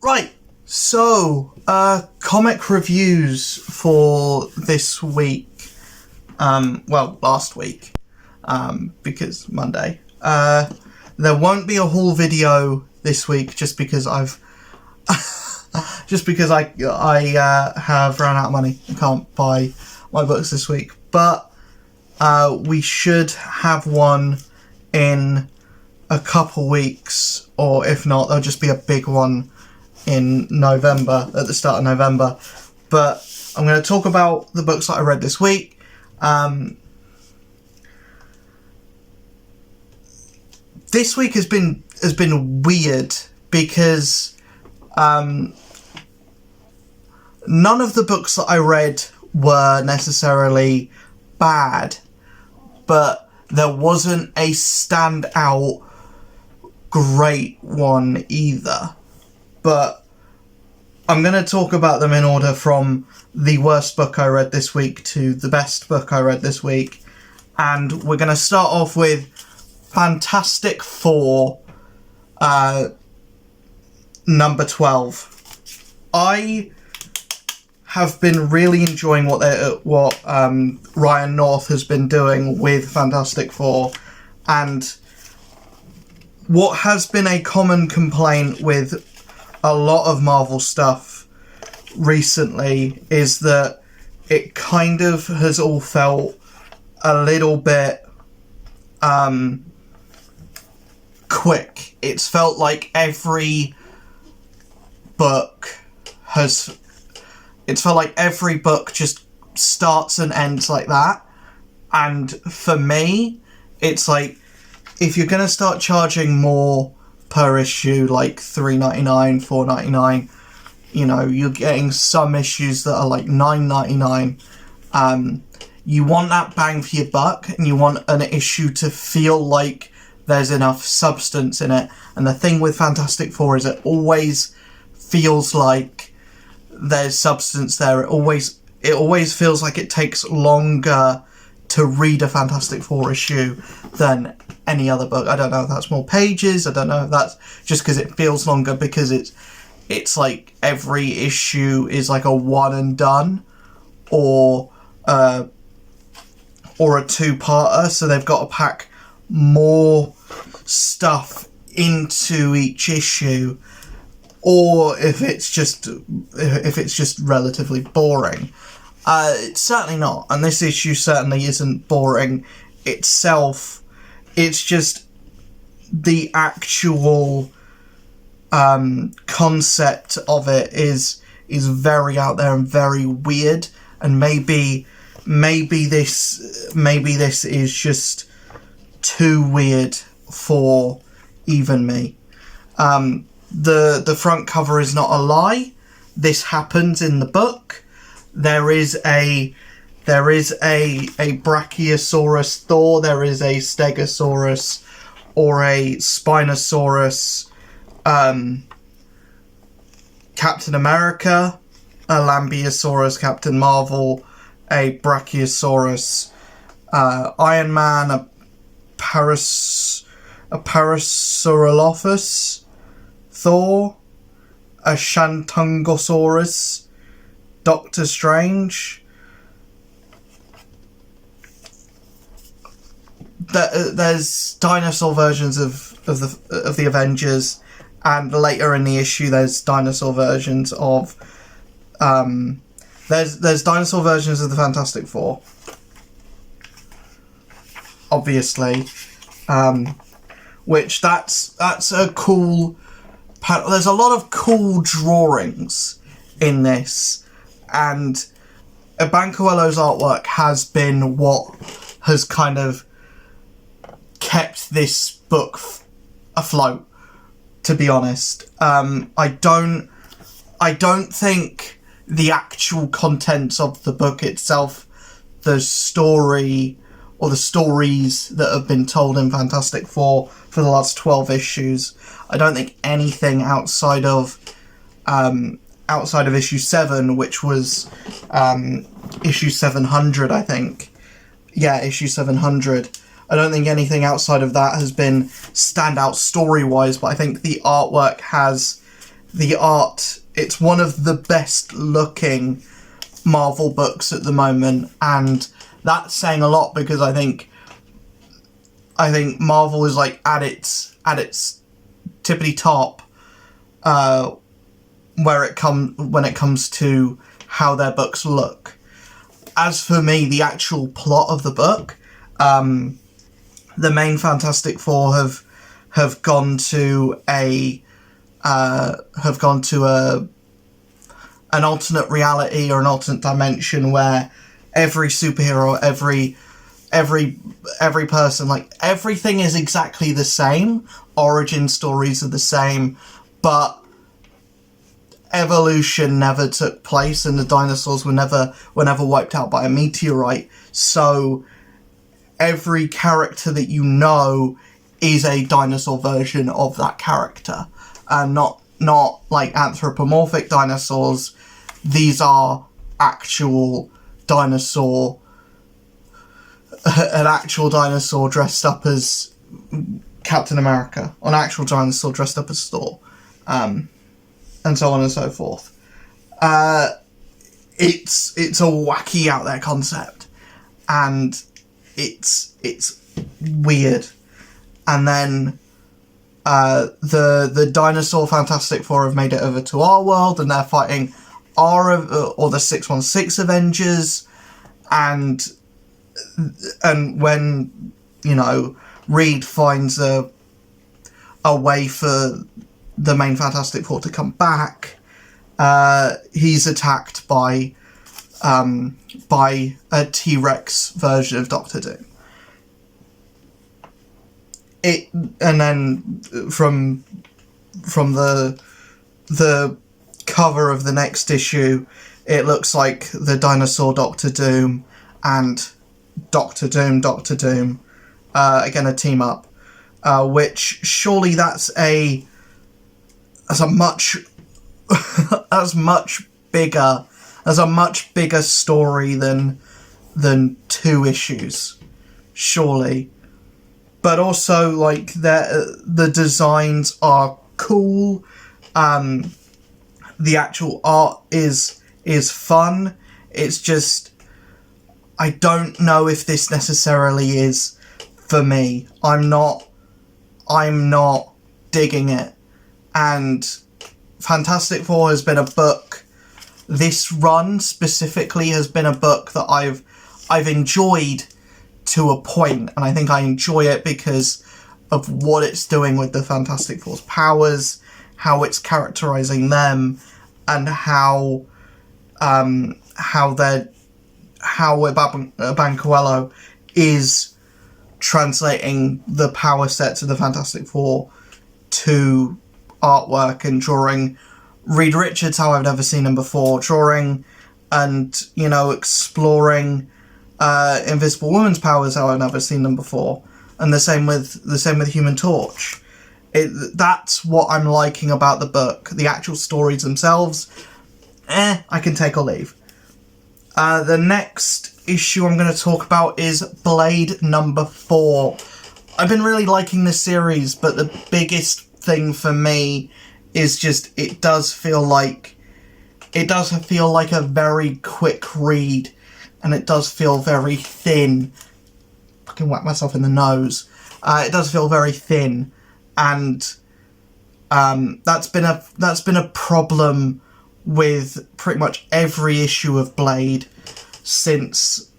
Right, so, comic reviews for this week, last week, because Monday. There won't be a haul video this week just because I have run out of money and can't buy my books this week. But we should have one in a couple weeks, or if not, there'll just be a big one in November, at the start of November. But I'm going to talk about the books that I read this week. This week has been weird because none of the books that I read were necessarily bad, but there wasn't a standout great one either. But I'm going to talk about them in order from the worst book I read this week to the best book I read this week. And we're going to start off with Fantastic Four, number 12. I have been really enjoying what Ryan North has been doing with Fantastic Four, and what has been a common complaint with a lot of Marvel stuff recently is that it kind of has all felt a little bit quick. It's felt like every book just starts and ends like that. And for me, it's like, if you're going to start charging more per issue, like $3.99, $4.99, you know, you're getting some issues that are like $9.99. You want that bang for your buck, and you want an issue to feel like there's enough substance in it. And the thing with Fantastic Four is it always feels like there's substance there. It always feels like it takes longer to read a Fantastic Four issue than any other book. I don't know if that's more pages. I don't know if that's just because it feels longer, because it's like every issue is like a one and done, or a two-parter, so they've got to pack more stuff into each issue, or if it's just relatively boring. It's certainly not, and this issue certainly isn't boring itself. It's just the actual concept of it is very out there and very weird, and maybe this is just too weird for even me. The front cover is not a lie. This happens in the book. There is a Brachiosaurus Thor, there is a Stegosaurus or a Spinosaurus Captain America, a Lambeosaurus Captain Marvel, a Brachiosaurus Iron Man, a Parasaurolophus Thor, a Shantungosaurus Doctor Strange. There's dinosaur versions of the Avengers, and later in the issue there's dinosaur versions of there's dinosaur versions of the Fantastic Four, obviously, which that's a cool. There's a lot of cool drawings in this, and Bancoello's artwork has been what has kind of kept this book afloat, to be honest. I don't think the actual contents of the book itself, the story or the stories that have been told in Fantastic Four for the last 12 issues, I don't think anything outside of issue 7, which was issue 700, I think. Yeah, issue 700. I don't think anything outside of that has been standout story-wise, but I think the artwork has the art, it's one of the best looking Marvel books at the moment, and that's saying a lot, because I think Marvel is like at its tippity top when it comes to how their books look. As for me, the actual plot of the book, the main Fantastic Four have gone to an alternate reality or an alternate dimension where every superhero, every person, like, everything is exactly the same. Origin stories are the same, but evolution never took place, and the dinosaurs were never wiped out by a meteorite. So every character that you know is a dinosaur version of that character, and not like anthropomorphic dinosaurs. These are actual dinosaur, an actual dinosaur dressed up as Captain America, or an actual dinosaur dressed up as Thor, and so on and so forth. It's a wacky out there concept, and it's weird. And then the dinosaur Fantastic Four have made it over to our world, and they're fighting the 616 Avengers, and when, you know, Reed finds a way for the main Fantastic Four to come back, he's attacked by a T-Rex version of Doctor Doom. And then from the cover of the next issue, it looks like the dinosaur Doctor Doom and Doctor Doom again a team up, which surely that's a much bigger story than 2 issues, surely. But also, like, the designs are cool. The actual art is fun. It's just, I don't know if this necessarily is for me. I'm not digging it. And Fantastic Four has been a book, this run specifically has been a book that I've enjoyed to a point, and I think I enjoy it because of what it's doing with the Fantastic Four's powers, how it's characterizing them, and how Bancoello is translating the power sets of the Fantastic Four to artwork, and drawing Reed Richards how I've never seen him before, drawing and, you know, exploring Invisible Woman's powers how I've never seen them before, and the same with Human Torch. That's what I'm liking about the book. The actual stories themselves, I can take or leave. The next issue I'm going to talk about is Blade number 4. I've been really liking this series, but the biggest thing for me is just it does feel like a very quick read, and it does feel very thin. Fucking whack myself in the nose. It does feel very thin, and that's been a problem with pretty much every issue of Blade since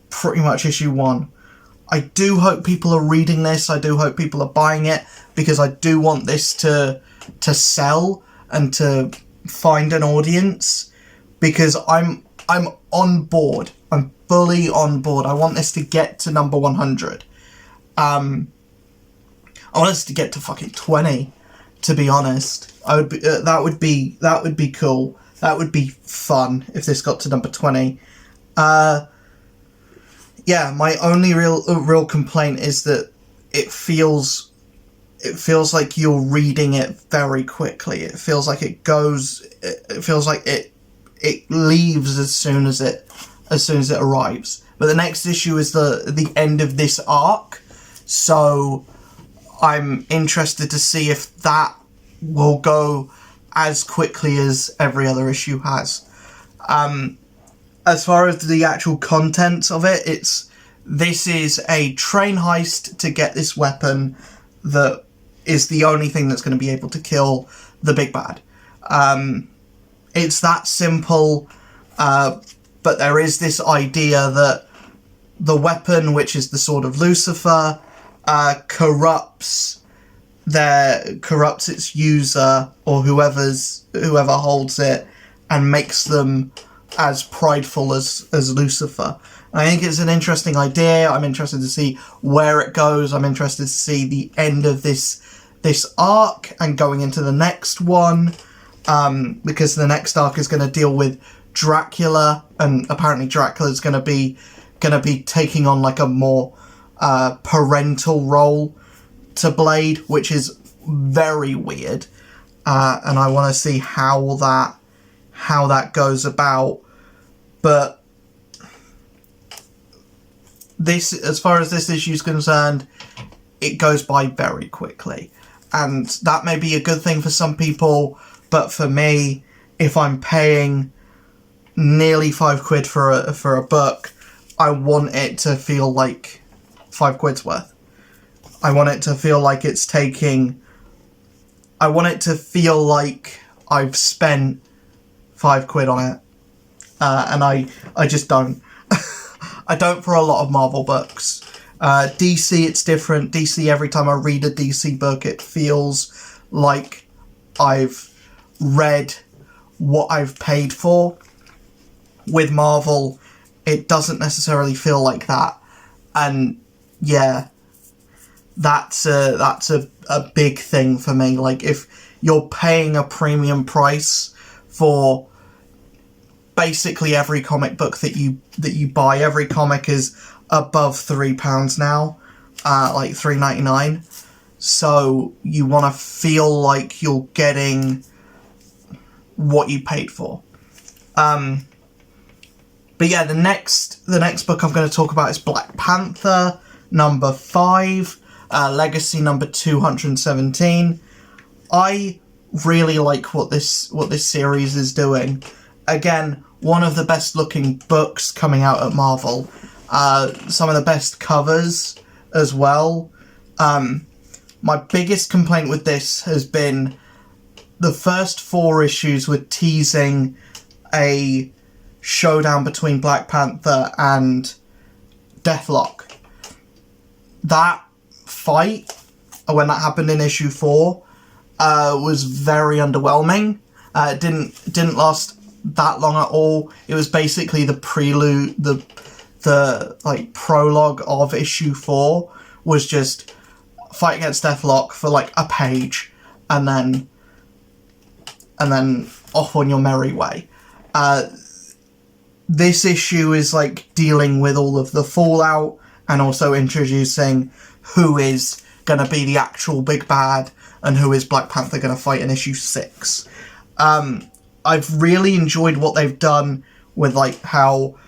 pretty much issue 1. I do hope people are reading this. I do hope people are buying it, because I do want this to sell and to find an audience, because I'm on board. I'm fully on board. I want this to get to number 100. I want us to get to fucking 20, to be honest. That would be cool. That would be fun if this got to number 20. Yeah, my only real complaint is that it feels like you're reading it very quickly. It feels like it leaves as soon as it arrives. But the next issue is the end of this arc, so I'm interested to see if that will go as quickly as every other issue has. As far as the actual content of it, this is a train heist to get this weapon that is the only thing that's going to be able to kill the big bad. It's that simple, but there is this idea that the weapon, which is the Sword of Lucifer, corrupts its user, or whoever holds it, and makes them as prideful as Lucifer. And I think it's an interesting idea. I'm interested to see where it goes. I'm interested to see the end of this arc and going into the next one, because the next arc is going to deal with Dracula, and apparently Dracula is going to be taking on like a more parental role to Blade, which is very weird, and I want to see how that goes about. But this, as far as this issue is concerned, it goes by very quickly, and that may be a good thing for some people, but for me, if I'm paying nearly £5 for a book, I want it to feel like £5 worth. I want it to feel like it's taking... I want it to feel like I've spent £5 on it. And I just don't. I don't for a lot of Marvel books. DC, it's different. DC, every time I read a DC book, it feels like I've read what I've paid for. With Marvel, it doesn't necessarily feel like that. And yeah, that's a big thing for me. Like, if you're paying a premium price for basically every comic book that you buy, every comic is above £3 now, like $3.99. So you want to feel like you're getting what you paid for. But yeah, the next book I'm going to talk about is Black Panther number 5, Legacy number 217. I really like what this series is doing. Again, one of the best looking books coming out at Marvel. Some of the best covers as well. My biggest complaint with this has been the first 4 issues were teasing a showdown between Black Panther and Deathlock. That fight, when that happened in issue 4, was very underwhelming. It didn't last that long at all. It was basically the prelude, the like prologue of issue 4 was just fight against Deathlock for like a page, and then off on your merry way. This issue is like dealing with all of the fallout and also introducing who is going to be the actual big bad and who is Black Panther going to fight in issue 6. I've really enjoyed what they've done with like how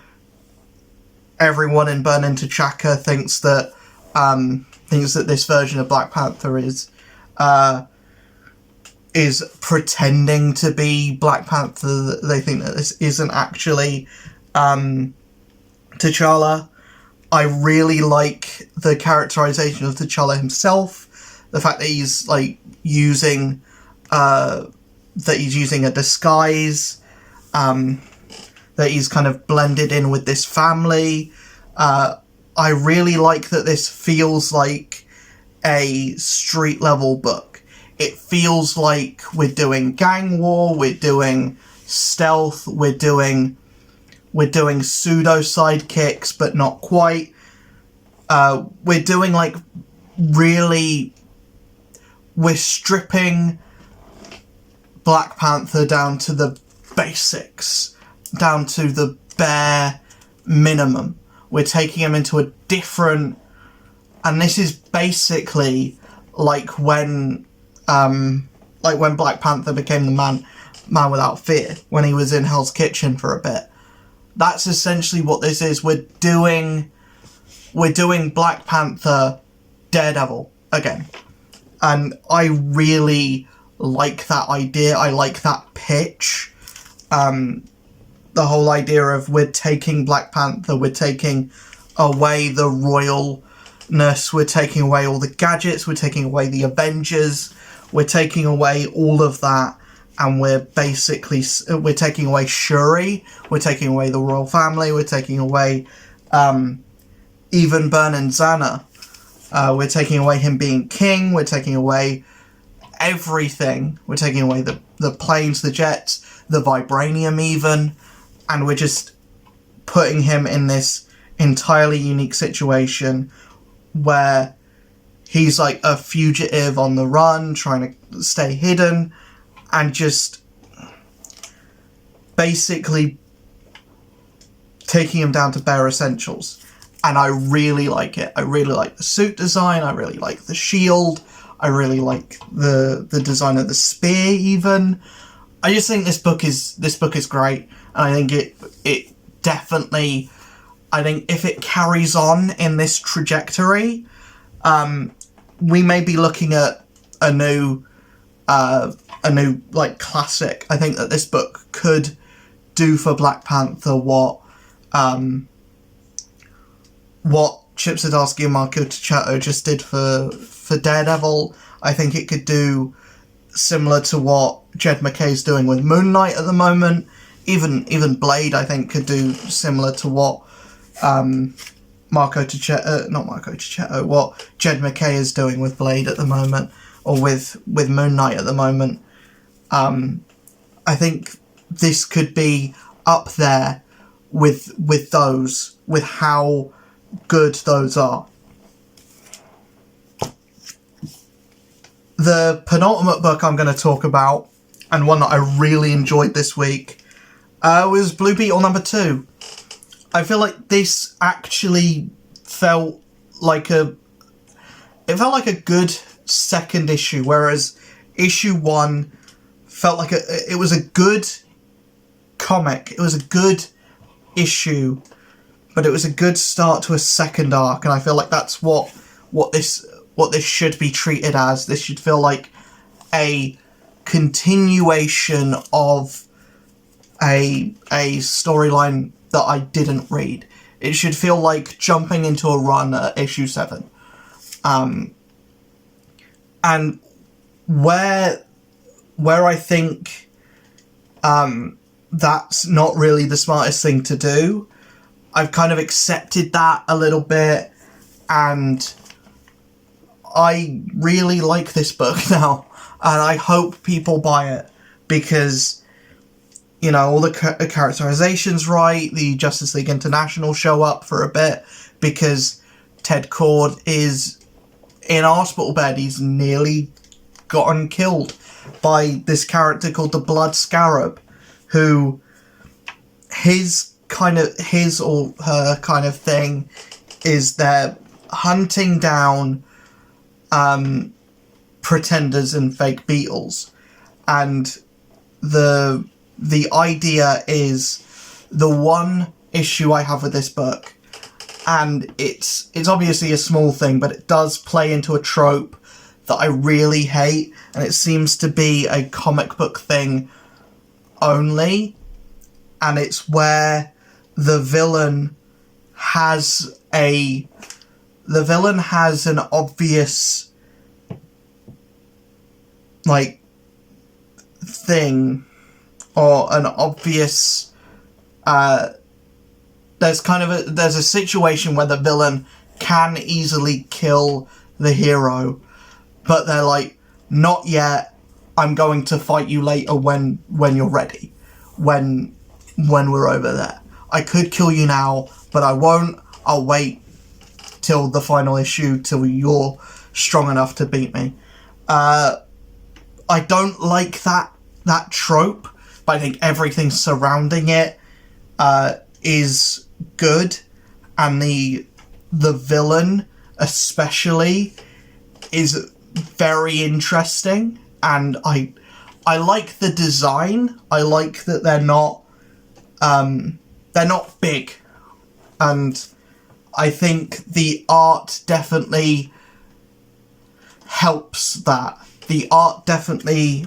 everyone in Burning T'Chaka thinks that this version of Black Panther is pretending to be Black Panther. They think that this isn't actually T'Challa. I really like the characterization of T'Challa himself. The fact that he's like using a disguise, that he's kind of blended in with this family. I really like that this feels like a street level book. It feels like we're doing gang war, we're doing stealth, we're doing pseudo sidekicks, but not quite. We're doing like really, we're stripping Black Panther down to the basics, down to the bare minimum. We're taking him into a different, and this is basically like when Black Panther became the man without fear, when he was in Hell's Kitchen for a bit. That's essentially what this is. We're doing Black Panther Daredevil again. And I really like that idea. I like that pitch. The whole idea of we're taking Black Panther, we're taking away the royalness, we're taking away all the gadgets, we're taking away the Avengers, we're taking away all of that, and we're taking away Shuri, we're taking away the royal family, we're taking away even Burnin' Zana. We're taking away him being king, we're taking away everything. We're taking away the planes, the jets, the vibranium even, and we're just putting him in this entirely unique situation where he's like a fugitive on the run, trying to stay hidden, and just basically taking him down to bare essentials. And I really like it. I really like the suit design, I really like the shield, I really like the design of the spear even. I just think this book is great, and I think it definitely, I think if it carries on in this trajectory, we may be looking at a new like classic. I think that this book could do for Black Panther what Chip Zdarsky and Marco Tichetto just did for Daredevil. I think it could do similar to what Jed MacKay's doing with Moon Knight at the moment. Even Blade, I think, could do similar to what what Jed MacKay is doing with Blade at the moment, or with Moon Knight at the moment. I think this could be up there with those, with how good those are. The penultimate book I'm going to talk about, and one that I really enjoyed this week, was Blue Beetle #2. I feel like this actually felt like a good second issue, whereas issue 1 felt like it was a good comic, it was a good issue, but it was a good start to a second arc, and I feel like that's what this should be treated as. This should feel like a continuation of a storyline that I didn't read. It should feel like jumping into a run at issue 7. And where I think that's not really the smartest thing to do, I've kind of accepted that a little bit, and I really like this book now, and I hope people buy it, because, you know, all the characterization's right, the Justice League International show up for a bit, because Ted Kord is in a hospital bed. He's nearly gotten killed by this character called the Blood Scarab, who his or her kind of thing is they're hunting down pretenders and fake beetles, and the idea is, the one issue I have with this book, and it's obviously a small thing, but it does play into a trope that I really hate, and it seems to be a comic book thing only, and it's where the villain has an obvious, like, thing, or an obvious, there's a situation where the villain can easily kill the hero, but they're like, not yet, I'm going to fight you later when you're ready, when we're over there. I could kill you now, but I won't. I'll wait till the final issue, till you're strong enough to beat me. I don't like that trope, but I think everything surrounding it is good, and the villain especially is very interesting, and I like the design. I like that they're not big, and I think the art definitely helps that. The art definitely,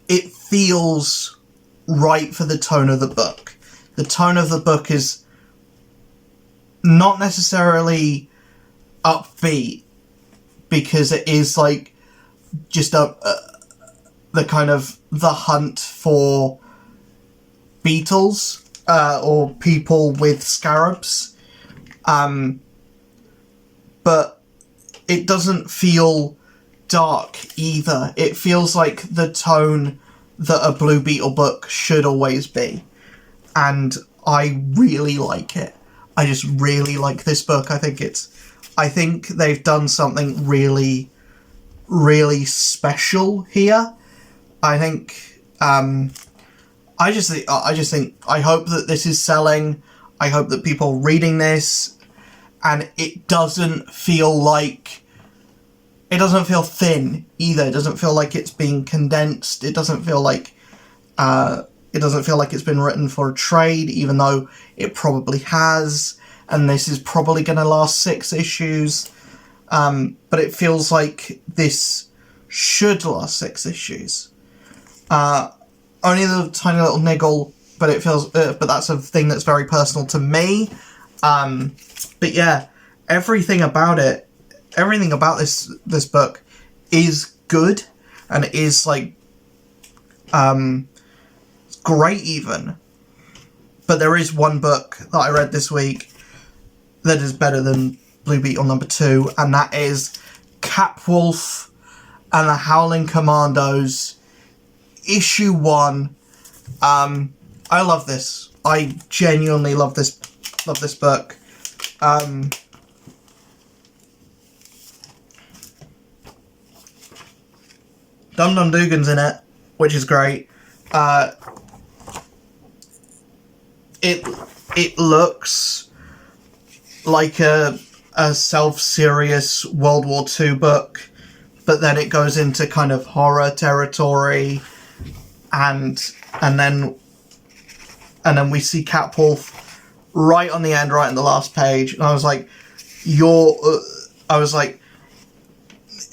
it feels right for the tone of the book. The tone of the book is not necessarily upbeat, because it is like just the kind of the hunt for beetles or people with scarabs, but it doesn't feel dark either. It feels like the tone that a Blue Beetle book should always be, and I really like it. I just really like this book. I think they've done something really, really special here. I think, I just think, I hope that this is selling. I hope that people are reading this, and it doesn't feel thin either. It doesn't feel like it's being condensed. It doesn't feel like it's been written for a trade, even though it probably has. And this is probably going to last 6 issues. But it feels like this should last 6 issues. Only the tiny little niggle, but it feels, but that's a thing that's very personal to me. But yeah, everything about this book is good, and it is like, great even. But there is one book that I read this week that is better than Blue Beetle number 2, and that is Capwolf and the Howling Commandos, issue 1. I love this. I genuinely love this book. Dum Dum Dugan's in it, which is great. It looks like a self-serious World War II book, but then it goes into kind of horror territory, and then we see Catwolf right on the end, right in the last page, and I was like,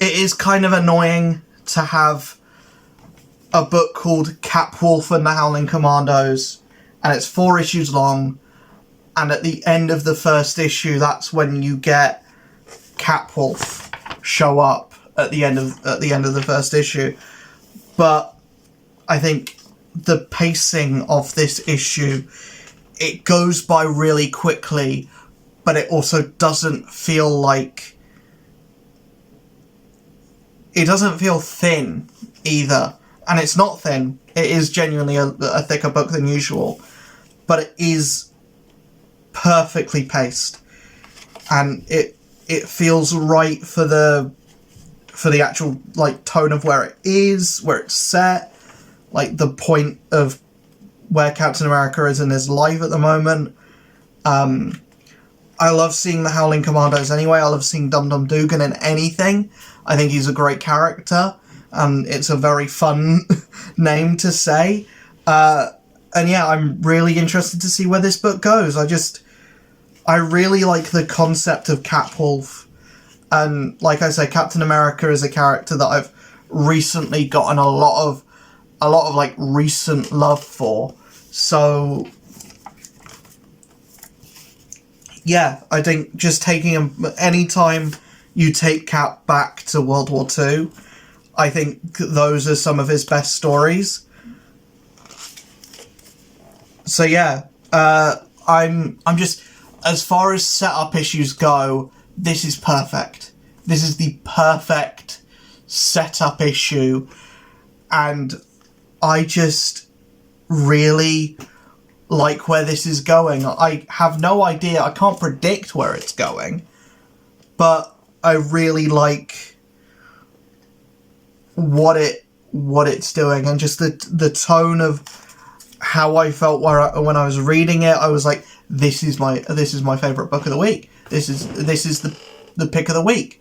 it is kind of annoying to have a book called Capwolf and the Howling Commandos, and it's 4 issues long, and at the end of the first issue, that's when you get Capwolf show up at the end of the first issue. But I think the pacing of this issue, it goes by really quickly, but it also doesn't feel like, it doesn't feel thin either. And it's not thin. It is genuinely a thicker book than usual, but it is perfectly paced, and it feels right for the actual like tone of where it is, where it's set, like the point of where Captain America is in his life at the moment. I love seeing the Howling Commandos anyway. I love seeing Dum Dum Dugan in anything. I think he's a great character, and it's a very fun name to say. And yeah, I'm really interested to see where this book goes. I really like the concept of Capwolf, and like I say, Captain America is a character that I've recently gotten a lot of like recent love for. So yeah, I think just taking him, anytime you take Cap back to World War II, I think those are some of his best stories. So yeah, I'm just, as far as setup issues go, this is perfect. This is the perfect setup issue, and I just really like where this is going. I have no idea, I can't predict where it's going, but I really like what it's doing, and just the tone of how I felt when I was reading it. I was like, this is my favorite book of the week. This is the pick of the week,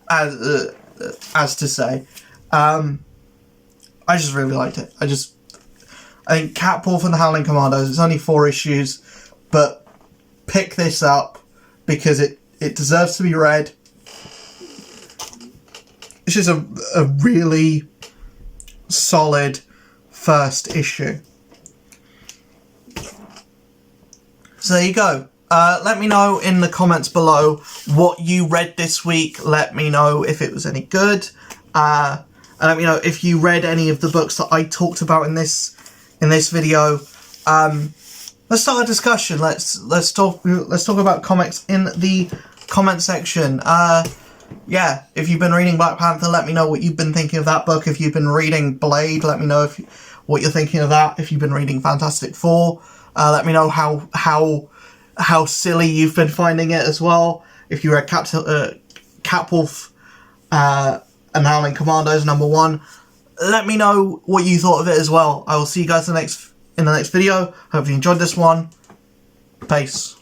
as to say. I just really liked it. I think Catwolf and the Howling Commandos, it's only 4 issues, but pick this up because it deserves to be read. it's just a really solid first issue. So there you go. Let me know in the comments below what you read this week. Let me know if it was any good. And let me know if you read any of the books that I talked about in this video. Let's start a discussion. Let's talk about comics in the comment section. Yeah, if you've been reading Black Panther, let me know what you've been thinking of that book. If you've been reading Blade, let me know what you're thinking of that. If you've been reading Fantastic Four, let me know how silly you've been finding it as well. If you read Catwolf and Howling Commandos #1, let me know what you thought of it as well. I will see you guys in the next video. Hope you enjoyed this one. Peace.